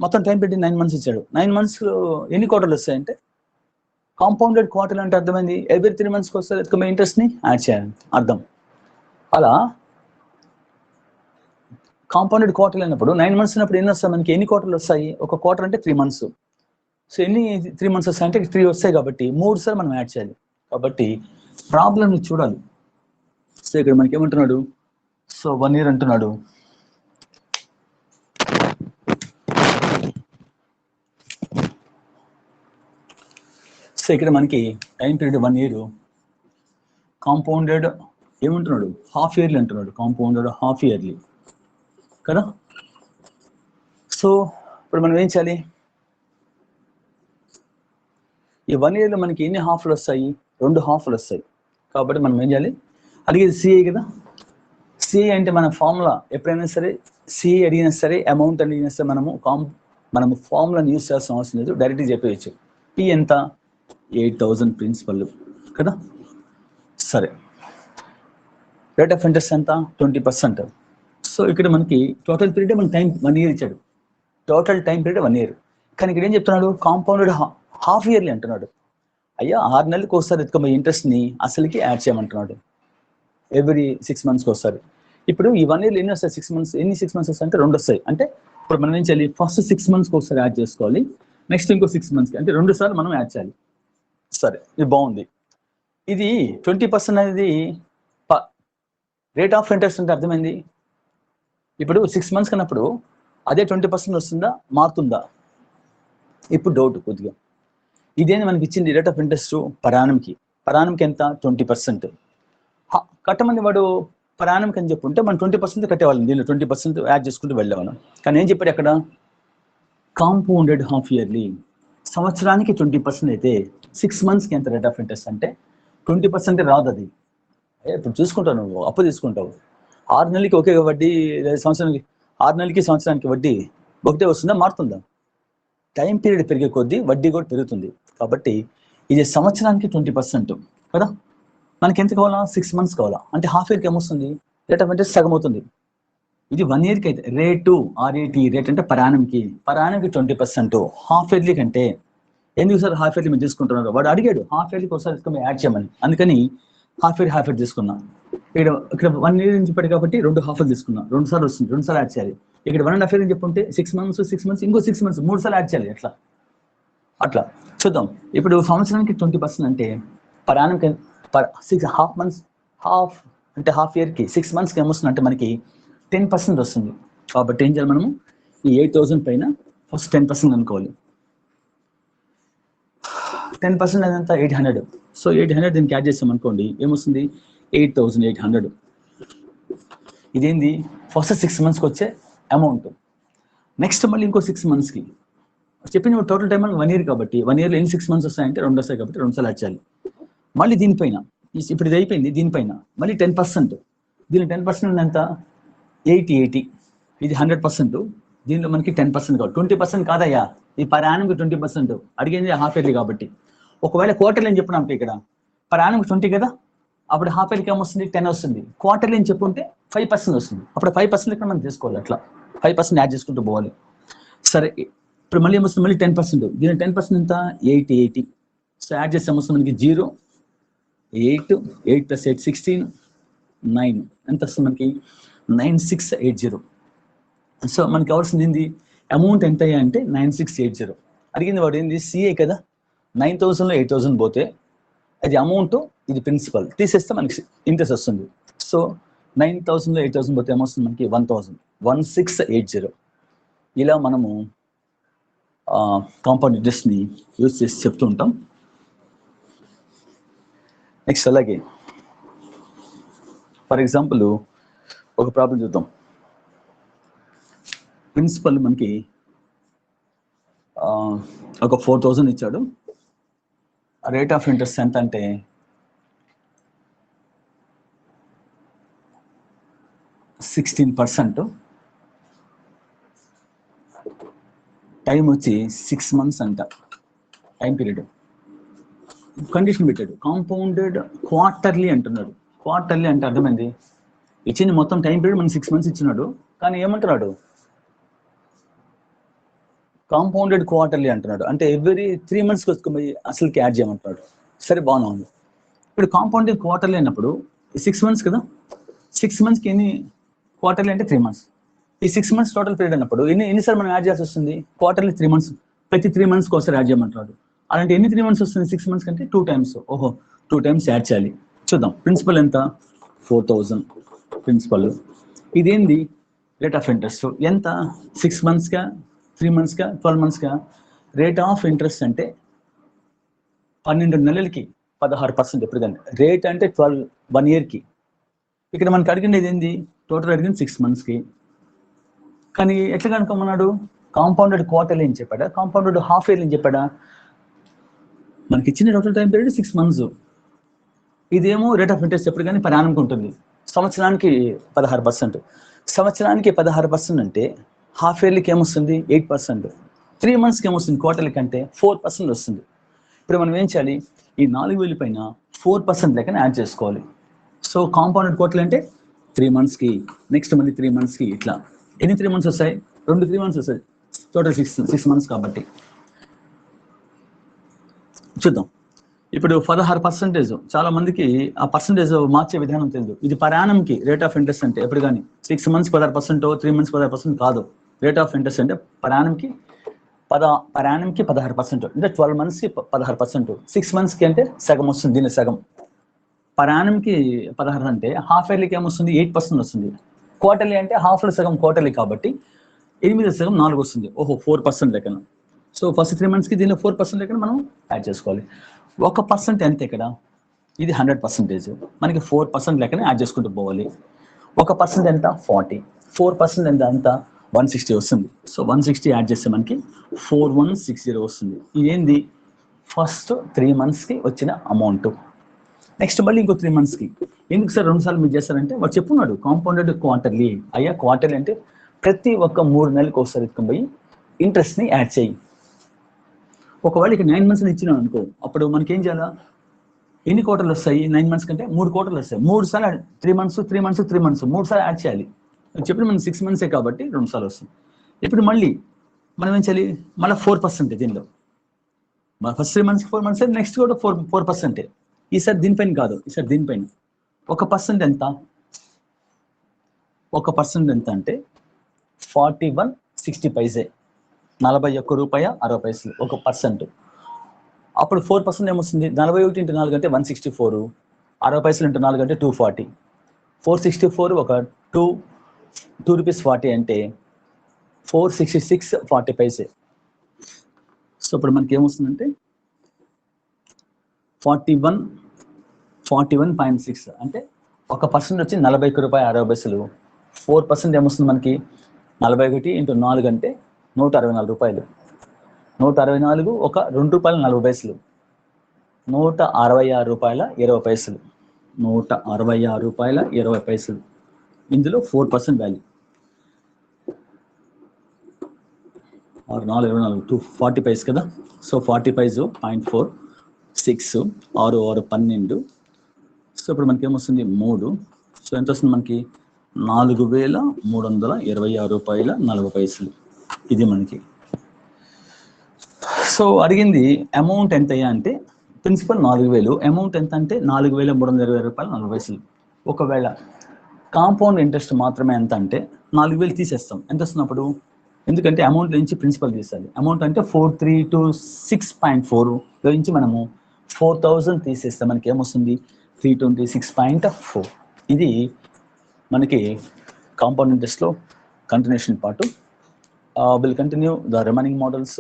మొత్తం టైం పెట్టి 9 months ఇచ్చాడు. 9 monthsలో ఎన్ని క్వార్టర్లు వస్తాయంటే కాంపౌండెడ్ క్వార్టర్లీ అంటే అర్థమైంది, ఎవ్రీ 3 monthsకి వస్తే ఇంట్రెస్ట్ని యాడ్ చేయాలి అర్థం. అలా కాంపౌండెడ్ క్వార్టర్లీ అయినప్పుడు 9 months ఉన్నప్పుడు ఎన్ని వస్తాయి మనకి? ఎన్ని క్వార్టర్లు వస్తాయి? ఒక క్వార్టర్ అంటే 3 months. సో ఎన్ని 3 months వస్తాయంటే 3 వస్తాయి కాబట్టి 3 సార్లు మనం యాడ్ చేయాలి. కాబట్టి ప్రాబ్లమ్ని చూడాలి. సో ఇక్కడ మనకి ఏమంటున్నాడు? సో 1 year అంటున్నాడు. సో ఇక్కడ మనకి టైం పీరియడ్ 1 year, కాంపౌండెడ్ ఏమంటున్నాడు? హాఫ్ ఇయర్లీ అంటున్నాడు. కాంపౌండెడ్ హాఫ్ ఇయర్లీ కదా. సో ఇప్పుడు మనం ఏం చేయాలి? ఈ 1 yearలో మనకి ఎన్ని హాఫ్లు వస్తాయి? 2 హాఫ్లు వస్తాయి. కాబట్టి మనం ఏం చేయాలి? అడిగేది సిఏ కదా. సిఏ అంటే మన ఫార్ములా ఎప్పుడైనా సరే, సిఏ అడిగినా సరే, అమౌంట్ అడిగినా సరే మనము ఫార్ములాని యూజ్ చేయాల్సిన అవసరం లేదు, డైరెక్ట్గా చెప్పేయచ్చు. పి ఎంత? 8,000 ప్రిన్సిపల్ కదా. సరే, రేట్ ఆఫ్ ఇంట్రెస్ట్ ఎంత? 20%. సో ఇక్కడ మనకి టోటల్ పీరియడ్ మన టైం 1 year ఇచ్చాడు. Total time period 1 year. కానీ ఇక్కడ ఏం చెప్తున్నాడు? కాంపౌండెడ్ హాఫ్ ఇయర్లీ అంటున్నాడు. అయ్యా 6 నెలలకు ఒకసారి ఎత్తుకోబోయే ఇంట్రెస్ట్ని అసలుకి యాడ్ చేయమంటున్నాడు ఎవ్రీ 6 monthsకి ఒకసారి. ఇప్పుడు ఈ 1 yearలో ఎన్ని వస్తాయి? 6 months. ఎన్ని 6 months వస్తాయి అంటే 2 వస్తాయి. అంటే ఇప్పుడు మనం ఏం చేయాలి? ఫస్ట్ 6 monthsకి ఒకసారి యాడ్ చేసుకోవాలి, నెక్స్ట్ ఇంకో 6 monthsకి, అంటే 2 సార్లు మనం యాడ్ చేయాలి. సరే, ఇది బాగుంది. ఇది 20% అనేది రేట్ ఆఫ్ ఇంట్రెస్ట్ అంటే అర్థమైంది. ఇప్పుడు 6 months కన్నప్పుడు అదే 20% వస్తుందా, మారుతుందా? ఇప్పుడు డౌట్ కొద్దిగా. ఇదేంది మనకి ఇచ్చింది రేట్ ఆఫ్ ఇంట్రెస్ట్ పరాణంకి ఎంత 20%. కట్టమని వాడు పరాణంకి అని చెప్పుంటే మనం 20% కట్టేవాళ్ళం, దీనిలో 20% యాడ్ చేసుకుంటూ వెళ్ళేవాళ్ళం. కానీ ఏం చెప్పాడు అక్కడ, కాంపౌండెడ్ హాఫ్ ఇయర్లీ, సంవత్సరానికి 20% అయితే 6 monthsకి ఎంత రేట్ ఆఫ్ ఇంట్రెస్ట్ అంటే 20% రాదు. అది ఇప్పుడు చూసుకుంటావు, నువ్వు అప్పు తీసుకుంటావు, 6 నెలలకి ఒకే వడ్డీ, సంవత్సరానికి 6 నెలలకి సంవత్సరానికి వడ్డీ ఒకటే వస్తుందా, మారుతుందా? టైం పీరియడ్ పెరిగే కొద్దీ వడ్డీ కూడా పెరుగుతుంది. కాబట్టి ఇది సంవత్సరానికి 20% కదా. మనకి ఎంత కావాలా, 6 months కావాలా, అంటే హాఫ్ ఇయర్కి ఏమొస్తుంది, రేట్ ఆఫ్ ఇంట్రెస్ట్ సగం అవుతుంది. ఇది 1 yearకి అయితే రేట్ అంటే పరాణంకి 20%. హాఫ్ ఇయర్లీ కంటే ఎందుకు సార్ హాఫ్ ఇయర్లీ మీరు తీసుకుంటున్నారు, వాడు అడిగాడు హాఫ్ ఇయర్లీకి ఒకసారి యాడ్ చేయమని, అందుకని హాఫ్ ఇయర్ తీసుకున్నా. ఇక్కడ 1 year నుంచి చెప్పాడు కాబట్టి 2 half తీసుకున్నా, 2 సార్లు వస్తుంది, 2 సార్లు యాడ్ చేయాలి. ఇక్కడ 1.5 year అని చెప్పుంటే 6 months ఇంకో 6 months 3 సార్లు యాడ్ చేయాలి. అట్లా చూద్దాం. ఇప్పుడు సంవత్సరానికి 20% అంటే పరాణంకి half months, అంటే హాఫ్ ఇయర్కి 6 monthsకి ఏమొస్తుంది అంటే మనకి 10% వస్తుంది. కాబట్టి ఏం చేయాలి, మనము ఈ 8,000 పైన ఫస్ట్ 10% అనుకోవాలి. 10% అదంతా 800. సో 800 దీనికి యాడ్ చేస్తాం అనుకోండి, ఏమొస్తుంది 8,800. ఇదేంది ఫస్ట్ 6 monthsకి వచ్చే అమౌంట్. నెక్స్ట్ మళ్ళీ ఇంకో 6 monthsకి చెప్పిన టోటల్ టైం 1 year కాబట్టి 1 yearలో ఎన్ని 6 months వస్తాయంటే 2 వస్తాయి కాబట్టి 2 సార్లు యాడ్ చేయాలి. మళ్ళీ దీనిపైన ఇప్పుడు ఇది అయిపోయింది, దీనిపైన మళ్ళీ 10%. దీని 10% ఎంత 80. ఇది 100%, దీనిలో మనకి 10% కావాలి. 20% కాదయ్యా, ఈ పరాణంకి 20%, అడిగింది హాఫ్ ఇయర్లీ కాబట్టి. ఒకవేళ క్వార్టర్లీ అని చెప్పినాం ఇక్కడ, పరాణంకి 20 కదా, అప్పుడు హాఫ్ ఇయర్కి ఏమొస్తుంది 10 వస్తుంది. క్వార్టర్లీ అని చెప్పుంటే 5% వస్తుంది. అప్పుడు 5% ఇక్కడ మనం తీసుకోవాలి. అట్లా 5% యాడ్ చేసుకుంటూ పోవాలి. సరే, ఇప్పుడు మళ్ళీ ఏమొస్తుంది, మళ్ళీ 10%. దీని 10% ఎంత 80. సో యాడ్ చేస్తే ఏమొస్తుంది మనకి 0, 8 + 8 16, 9 ఎంత వస్తుంది మనకి 9680. సో మనకి కావాల్సింది ఏంది, అమౌంట్ ఎంత అయ్యా అంటే 9680. అడిగింది వాడు ఏంది సిఏ కదా, 9,000లో 8,000 పోతే అది అమౌంట్, ఇది ప్రిన్సిపల్ తీసేస్తే మనకి ఇంట్రెస్ట్ వస్తుంది. సో 9,000లో 8,000 పోతే ఏమొస్తుంది మనకి 1680. ఇలా మనము కాంపౌండ్ ఇంట్రెస్ట్ని యూజ్ చేసి చెప్తూ ఉంటాం. నెక్స్ట్ అలాగే ఫర్ ఎగ్జాంపుల్ ఒక ప్రాబ్లం చూద్దాం. ప్రిన్సిపల్ మనకి ఒక 4,000 ఇచ్చాడు. రేట్ ఆఫ్ ఇంట్రెస్ట్ ఎంత అంటే 16%. టైం వచ్చి 6 months అంట టైం పీరియడ్. కండిషన్ పెట్టాడు, కాంపౌండెడ్ క్వార్టర్లీ అంటున్నాడు. క్వార్టర్లీ అంటే అర్థమైంది, ఇచ్చింది మొత్తం టైం పీరియడ్ మనకి 6 months ఇచ్చినాడు, కానీ ఏమంటున్నాడు కాంపౌండెడ్ క్వార్టర్లీ అంటున్నాడు. అంటే ఎవ్రీ 3 monthsకి వచ్చి అసలుకి యాడ్ చేయమంటున్నాడు. సరే, బాగానే ఉంది. ఇప్పుడు కాంపౌండెడ్ క్వార్టర్లీ అన్నప్పుడు 6 months కదా, 6 monthsకి ఎన్ని క్వార్టర్లీ అంటే 3 months. ఈ 6 months టోటల్ పీరియడ్ అన్నప్పుడు ఎన్నిసార్లు మనం యాడ్ చేయాల్సి వస్తుంది, క్వార్టర్లీ 3 months, ప్రతి 3 monthsకి ఒకసారి యాడ్ చేయమంటున్నాడు. అలాంటి ఎన్ని 3 months వస్తుంది 6 months కంటే 2 times. ఓహో, 2 times యాడ్ చేయాలి. చూద్దాం. ప్రిన్సిపల్ ఎంత 4,000 ప్రిన్సిపల్. ఇదేంది రేట్ ఆఫ్ ఇంట్రెస్ట్ ఎంత 6 monthsకా 3 monthsకా 12 monthsకా. రేట్ ఆఫ్ ఇంట్రెస్ట్ అంటే 12 నెలలకి 16%. ఎప్పుడు కానీ రేట్ అంటే 1 yearకి. ఇక్కడ మనకి అడిగినది ఏంది, టోటల్ అడిగింది 6 monthsకి. కానీ ఎట్లా కనుక్కోమన్నాడు, కాంపౌండెడ్ క్వార్టర్లీ అని చెప్పాడా, కాంపౌండెడ్ హాఫ్ ఇయర్లీ అని చెప్పాడా. మనకి ఇచ్చిన టోటల్ టైం పీరియడ్ 6 months. ఇదేమో రేట్ ఆఫ్ ఇంట్రెస్ట్ ఎప్పుడు కానీ పరాణంకి ఉంటుంది. సంవత్సరానికి 16%. సంవత్సరానికి 16% అంటే హాఫ్ ఇయర్లీకి ఏమొస్తుంది 8%. 3 monthsకి ఏమొస్తుంది క్వార్టర్లీ కంటే 4% వస్తుంది. ఇప్పుడు మనం ఏం చేయాలి, ఈ 4,000 పైన 4% లెక్కన యాడ్ చేసుకోవాలి. సో కాంపౌండెడ్ క్వార్టర్లీ అంటే 3 monthsకి, నెక్స్ట్ మళ్ళీ 3 monthsకి. ఇట్లా ఎన్ని 3 months వస్తాయి, 2 3 months వస్తాయి, టోటల్ 6 months కాబట్టి. చూద్దాం. ఇప్పుడు 16%. చాలా మందికి ఆ పర్సంటేజ్ మార్చే విధానం తెలియదు. ఇది పరాణంకి రేట్ ఆఫ్ ఇంట్రెస్ట్ అంటే ఎప్పుడు కానీ 6 months 16%, 3 months 16% కాదు. రేట్ ఆఫ్ ఇంట్రెస్ట్ అంటే పరాణంకి 16%, అంటే 12 monthsకి 16%. 6 monthsకి అంటే సగం వస్తుంది, దీని సగం. పర్ యానంకి 16 అంటే హాఫ్ ఇయర్లీకి ఏమొస్తుంది 8% వస్తుంది. క్వార్టర్లీ అంటే హాఫ్లో సగం క్వార్టర్లీ కాబట్టి 8 సగం 4 వస్తుంది. ఓహో 4% లెక్కన. సో ఫస్ట్ 3 monthsకి దీనిలో 4% లెక్కన మనం యాడ్ చేసుకోవాలి. 1% ఎంత ఇక్కడ? ఇది 100%. మనకి 4% లెక్కన యాడ్ చేసుకుంటూ పోవాలి. 1% ఎంత? 40. 4% ఎంత? అంత 160 వస్తుంది. సో 160 యాడ్ చేస్తే మనకి 4160 వస్తుంది. ఇదేంది? ఫస్ట్ 3 monthsకి వచ్చిన అమౌంట్. నెక్స్ట్ మళ్ళీ ఇంకో 3 monthsకి. ఎందుకు సార్ 2 సార్లు మీరు చేస్తారంటే వాడు చెప్పున్నాడు కాంపౌండెడ్ క్వార్టర్లీ. అయ్యా క్వార్టర్లీ అంటే ప్రతి ఒక్క 3 నెలలకు ఒకసారి ఎత్తుకొని పోయి ఇంట్రెస్ట్ని యాడ్ చేయి. ఒకవేళ ఇక 9 months ఇచ్చినాం అనుకో, అప్పుడు మనకి ఏం చేయాలా? ఎన్ని క్వార్టర్లు వస్తాయి? 9 months కంటే 3 క్వార్టర్లు వస్తాయి. 3 సార్లు 3 months 3 months 3 months 3 సార్లు యాడ్ చేయాలి. చెప్పిన మనం 6 months కాబట్టి 2 సార్లు వస్తుంది. ఇప్పుడు మళ్ళీ మనం ఏం చేయాలి? మళ్ళీ 4% దీనిలో. ఫస్ట్ 3 months 4 months నెక్స్ట్ కూడా 4%. ఈసారి దీనిపైన కాదు, ఈసారి దీనిపైన. 1% ఎంత? 1% ఎంత అంటే 41.60 పైసే. 41 రూపాయ 60 పైసలు 1%. అప్పుడు 4% ఏమొస్తుంది? 41 into 4 అంటే 164. 60 పైసలు into 4 అంటే 240. 464 ఒక 2 రూపీస్ 40 అంటే 466.40 పైసే. సో ఇప్పుడు మనకి ఏమొస్తుందంటే 41.6 అంటే 1% వచ్చి 41 రూపాయ 60 పైసలు. 4% ఏమొస్తుంది మనకి? 41 into 4 అంటే 164 రూపాయలు. 164 ఒక 2 రూపాయలు 40 పైసలు. 166 రూపాయల 20 పైసలు. 166 రూపాయల 20 పైసలు. ఇందులో 4% వాల్యూ. 40 పైస్ కదా. సో 40 పైస్ 0.4 6 6 6 12. సో ఇప్పుడు మనకి ఏమొస్తుంది? 3. సో ఎంత వస్తుంది మనకి? 4,326 రూపాయల 40 పైసలు. ఇది మనకి. సో అడిగింది అమౌంట్ ఎంత అయ్యా అంటే ప్రిన్సిపల్ 4,000, అమౌంట్ ఎంత అంటే 4,320 రూపాయలు 40 పైసలు. ఒకవేళ కాంపౌండ్ ఇంట్రెస్ట్ మాత్రమే ఎంత అంటే 4,000 తీసేస్తాం. ఎంత వస్తున్నప్పుడు? ఎందుకంటే అమౌంట్ నుంచి ప్రిన్సిపల్ తీసాలి. అమౌంట్ అంటే 4,326.4 నుంచి మనము 4,000 తీసేస్తే మనకి ఏమొస్తుంది? 326.4. ఇది మనకి కాంపౌండ్ ఇంట్రెస్ట్లో continuation part. Will continue the remaining models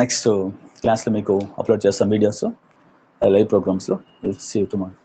next క్లాస్లో మీకు అప్లోడ్ చేస్తాం వీడియోస్ లైవ్ ప్రోగ్రామ్స్లో. Will see you tomorrow.